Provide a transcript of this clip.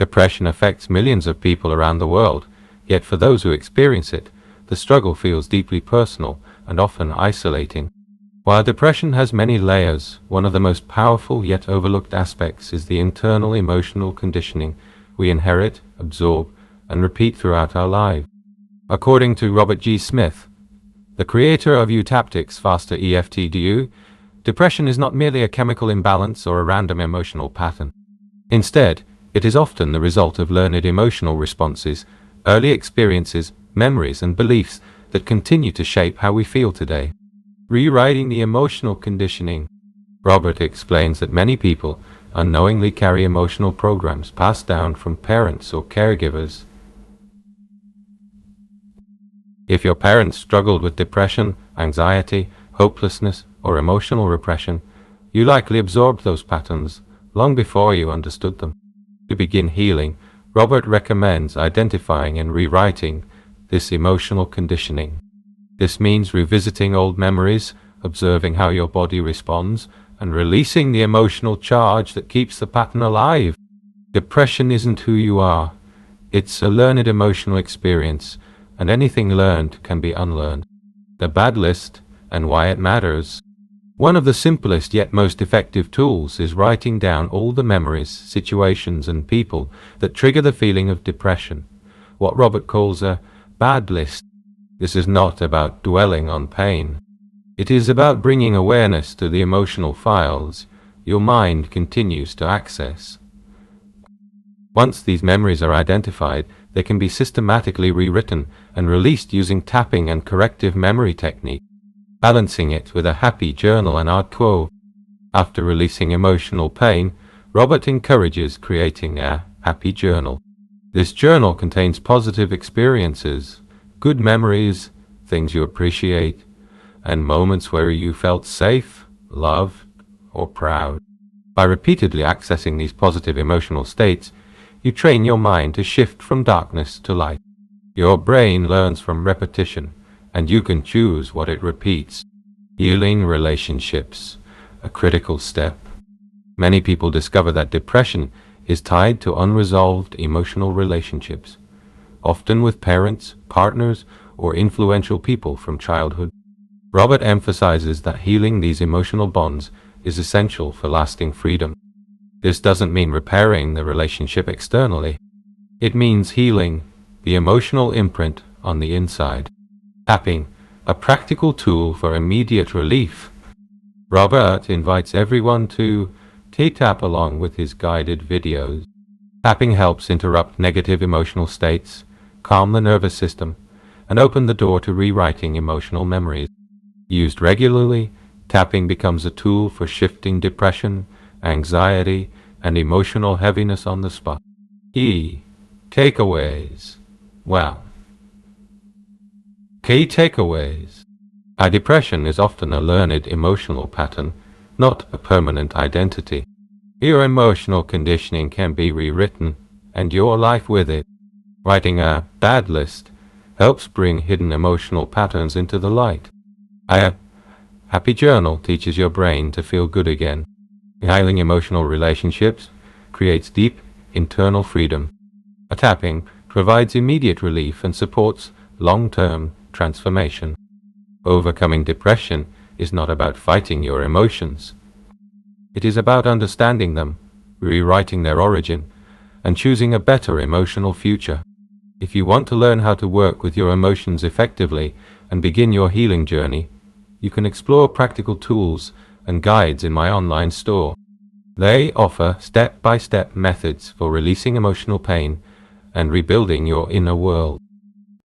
Depression affects millions of people around the world, yet for those who experience it, the struggle feels deeply personal and often isolating. While depression has many layers, one of the most powerful yet overlooked aspects is the internal emotional conditioning we inherit, absorb, and repeat throughout our lives. According to Robert G. Smith, the creator of Utaptic's Faster EFTDU, depression is not merely a chemical imbalance or a random emotional pattern. Instead, it is often the result of learned emotional responses, early experiences, memories, and beliefs that continue to shape how we feel today. Rewriting the emotional conditioning. Robert explains that many people unknowingly carry emotional programs passed down from parents or caregivers. If your parents struggled with depression, anxiety, hopelessness, or emotional repression, you likely absorbed those patterns long before you understood them. To begin healing, Robert recommends identifying and rewriting this emotional conditioning. This means revisiting old memories, observing how your body responds, and releasing the emotional charge that keeps the pattern alive. Depression isn't who you are. It's a learned emotional experience, and anything learned can be unlearned. The bad list and why it matters. One of the simplest yet most effective tools is writing down all the memories, situations, and people that trigger the feeling of depression, what Robert calls a bad list. This is not about dwelling on pain. It is about bringing awareness to the emotional files your mind continues to access. Once these memories are identified, they can be systematically rewritten and released using tapping and corrective memory technique, balancing it with a happy journal and art quo. After releasing emotional pain, Robert encourages creating a happy journal. This journal contains positive experiences, good memories, things you appreciate, and moments where you felt safe, loved, or proud. By repeatedly accessing these positive emotional states, you train your mind to shift from darkness to light. Your brain learns from repetition, and you can choose what it repeats. Healing relationships, a critical step. Many people discover that depression is tied to unresolved emotional relationships, often with parents, partners, or influential people from childhood. Robert emphasizes that healing these emotional bonds is essential for lasting freedom. This doesn't mean repairing the relationship externally. It means healing the emotional imprint on the inside. Tapping, a practical tool for immediate relief. Robert invites everyone to tap along with his guided videos. Tapping helps interrupt negative emotional states, calm the nervous system, and open the door to rewriting emotional memories. Used regularly, tapping becomes a tool for shifting depression, anxiety, and emotional heaviness on the spot. Takeaways. Well, key takeaways. Depression is often a learned emotional pattern, not a permanent identity. Your emotional conditioning can be rewritten, and your life with it. Writing a bad list helps bring hidden emotional patterns into the light. A happy journal teaches your brain to feel good again. Healing emotional relationships creates deep internal freedom. A tapping provides immediate relief and supports long-term transformation. Overcoming depression is not about fighting your emotions. It is about understanding them, rewriting their origin, and choosing a better emotional future. If you want to learn how to work with your emotions effectively and begin your healing journey, you can explore practical tools and guides in my online store. They offer step-by-step methods for releasing emotional pain and rebuilding your inner world.